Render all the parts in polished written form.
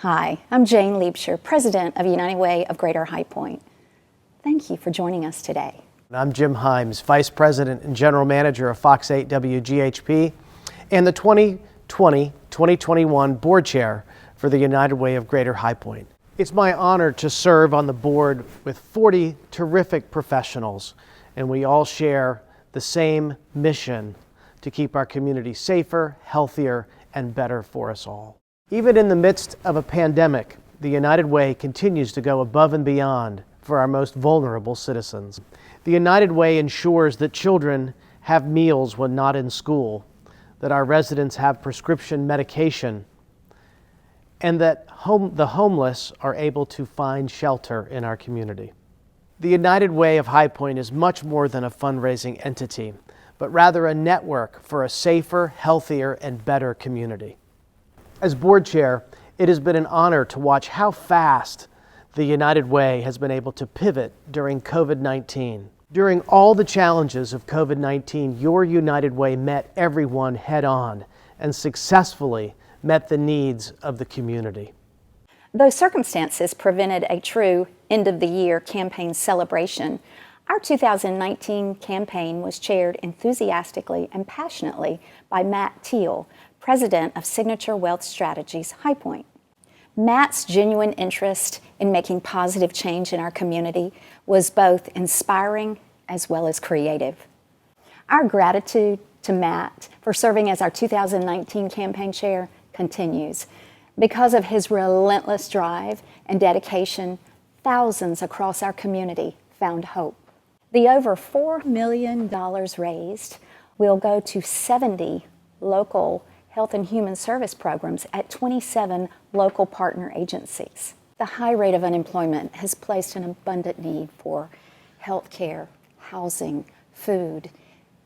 Hi, I'm Jane Liebscher, President of United Way of Greater High Point. Thank you for joining us today. I'm Jim Himes, Vice President and General Manager of Fox 8 WGHP and the 2020-2021 Board Chair for the United Way of Greater High Point. It's my honor to serve on the board with 40 terrific professionals, and we all share the same mission to keep our community safer, healthier, and better for us all. Even in the midst of a pandemic, the United Way continues to go above and beyond for our most vulnerable citizens. The United Way ensures that children have meals when not in school, that our residents have prescription medication, and that the homeless are able to find shelter in our community. The United Way of High Point is much more than a fundraising entity, but rather a network for a safer, healthier, and better community. As board chair, it has been an honor to watch how fast the United Way has been able to pivot during COVID-19. During all the challenges of COVID-19, your United Way met everyone head on and successfully met the needs of the community. Those circumstances prevented a true end-of-the-year campaign celebration. Our 2019 campaign was chaired enthusiastically and passionately by Matt Teal, President of Signature Wealth Strategies, High Point. Matt's genuine interest in making positive change in our community was both inspiring as well as creative. Our gratitude to Matt for serving as our 2019 campaign chair continues. Because of his relentless drive and dedication, thousands across our community found hope. The over $4 million raised will go to 70 local health and human service programs at 27 local partner agencies. The high rate of unemployment has placed an abundant need for health care, housing, food,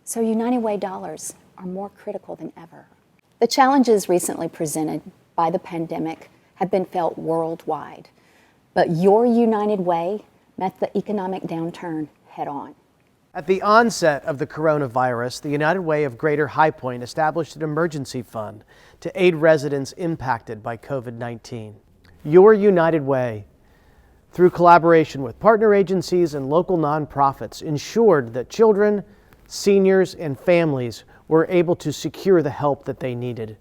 so United Way dollars are more critical than ever. The challenges recently presented by the pandemic have been felt worldwide, but your United Way met the economic downturn head on. At the onset of the coronavirus, the United Way of Greater High Point established an emergency fund to aid residents impacted by COVID-19. Your United Way, through collaboration with partner agencies and local nonprofits, ensured that children, seniors, and families were able to secure the help that they needed.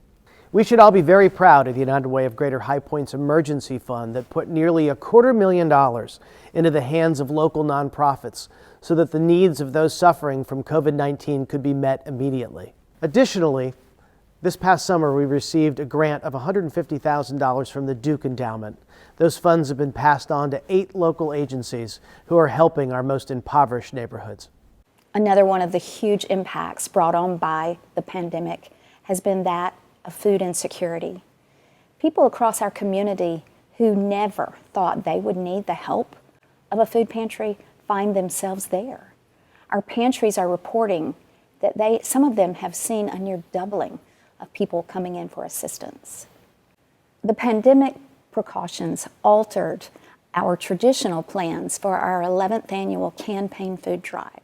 We should all be very proud of the United Way of Greater High Point's emergency fund that put nearly $250,000 into the hands of local nonprofits so that the needs of those suffering from COVID-19 could be met immediately. Additionally, this past summer we received a grant of $150,000 from the Duke Endowment. Those funds have been passed on to 8 local agencies who are helping our most impoverished neighborhoods. Another one of the huge impacts brought on by the pandemic has been that of food insecurity. People across our community who never thought they would need the help of a food pantry find themselves there. Our pantries are reporting that some of them have seen a near doubling of people coming in for assistance. The pandemic precautions altered our traditional plans for our 11th annual campaign food drive.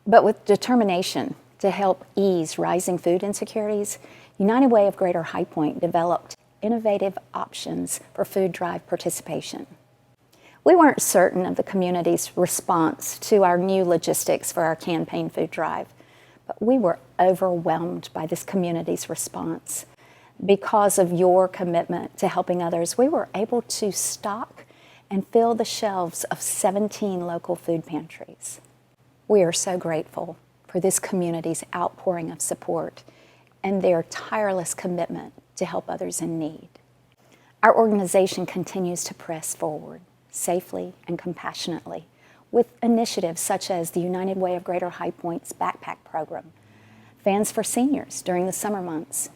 But with determination to help ease rising food insecurities, United Way of Greater High Point developed innovative options for food drive participation. We weren't certain of the community's response to our new logistics for our campaign food drive, but we were overwhelmed by this community's response. Because of your commitment to helping others, we were able to stock and fill the shelves of 17 local food pantries. We are so grateful for this community's outpouring of support and their tireless commitment to help others in need. Our organization continues to press forward safely and compassionately with initiatives such as the United Way of Greater High Point's backpack program, Fans for Seniors during the summer months,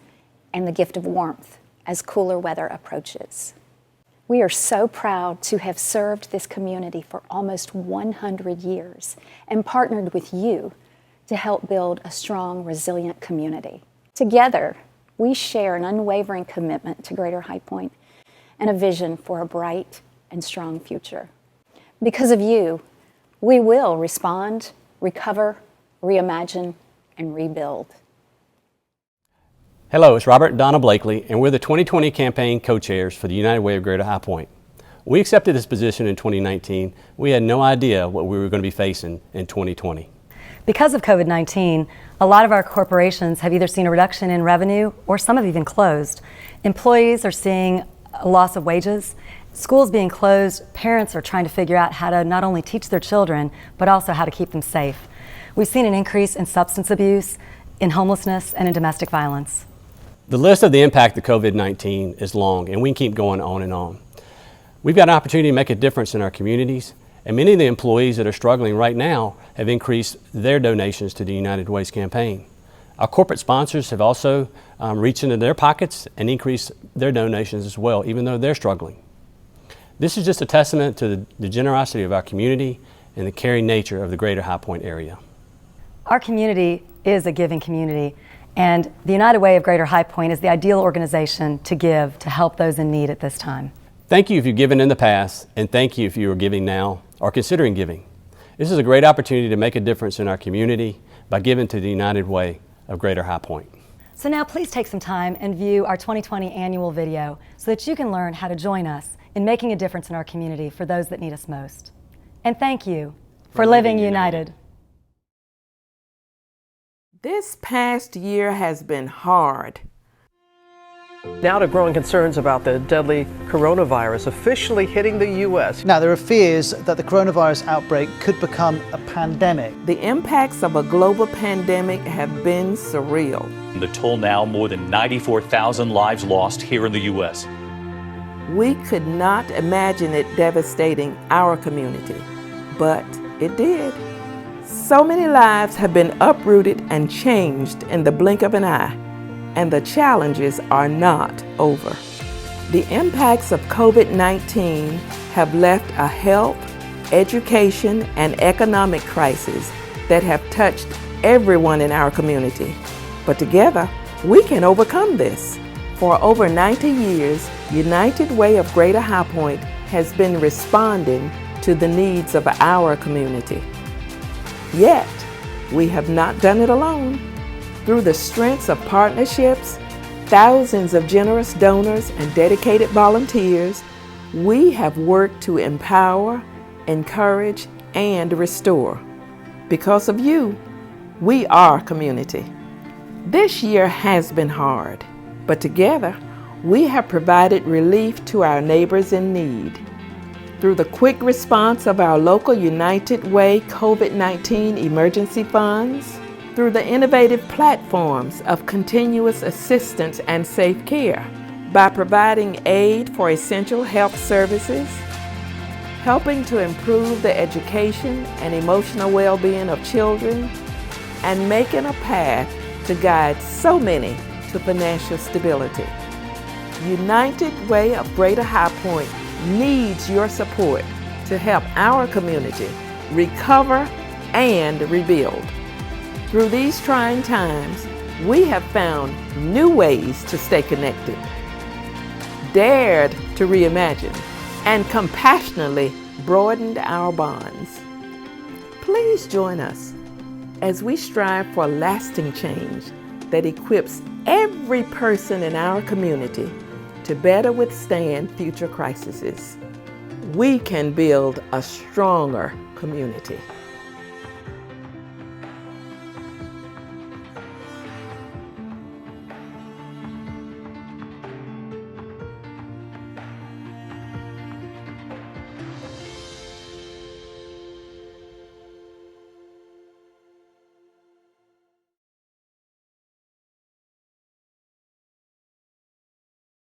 and the Gift of Warmth as cooler weather approaches. We are so proud to have served this community for almost 100 years and partnered with you to help build a strong, resilient community. Together, we share an unwavering commitment to Greater High Point and a vision for a bright and strong future. Because of you, we will respond, recover, reimagine, and rebuild. Hello, it's Robert and Donna Blakely, and we're the 2020 campaign co-chairs for the United Way of Greater High Point. We accepted this position in 2019. We had no idea what we were going to be facing in 2020. Because of COVID-19, a lot of our corporations have either seen a reduction in revenue or some have even closed. Employees are seeing a loss of wages. Schools being closed, parents are trying to figure out how to not only teach their children, but also how to keep them safe. We've seen an increase in substance abuse, in homelessness, and in domestic violence. The list of the impact of COVID-19 is long, and we can keep going on and on. We've got an opportunity to make a difference in our communities, and many of the employees that are struggling right now have increased their donations to the United Way's campaign. Our corporate sponsors have also reached into their pockets and increased their donations as well, even though they're struggling. This is just a testament to the generosity of our community and the caring nature of the Greater High Point area. Our community is a giving community, and the United Way of Greater High Point is the ideal organization to give, to help those in need at this time. Thank you if you've given in the past, and thank you if you are giving now or considering giving. This is a great opportunity to make a difference in our community by giving to the United Way of Greater High Point. So now please take some time and view our 2020 annual video so that you can learn how to join us in making a difference in our community for those that need us most. And thank you for living united. This past year has been hard. Now to growing concerns about the deadly coronavirus officially hitting the U.S. Now, there are fears that the coronavirus outbreak could become a pandemic. The impacts of a global pandemic have been surreal. The toll now, more than 94,000 lives lost here in the U.S. We could not imagine it devastating our community, but it did. So many lives have been uprooted and changed in the blink of an eye, and the challenges are not over. The impacts of COVID-19 have left a health, education, and economic crisis that have touched everyone in our community. But together, we can overcome this. For over 90 years, United Way of Greater High Point has been responding to the needs of our community. Yet, we have not done it alone. Through the strengths of partnerships, thousands of generous donors, and dedicated volunteers, we have worked to empower, encourage, and restore. Because of you, we are community. This year has been hard, but together, we have provided relief to our neighbors in need. Through the quick response of our local United Way COVID-19 emergency funds, through the innovative platforms of continuous assistance and safe care, by providing aid for essential health services, helping to improve the education and emotional well-being of children, and making a path to guide so many to financial stability. United Way of Greater High Point needs your support to help our community recover and rebuild. Through these trying times, we have found new ways to stay connected, dared to reimagine, and compassionately broadened our bonds. Please join us as we strive for lasting change that equips every person in our community to better withstand future crises. We can build a stronger community.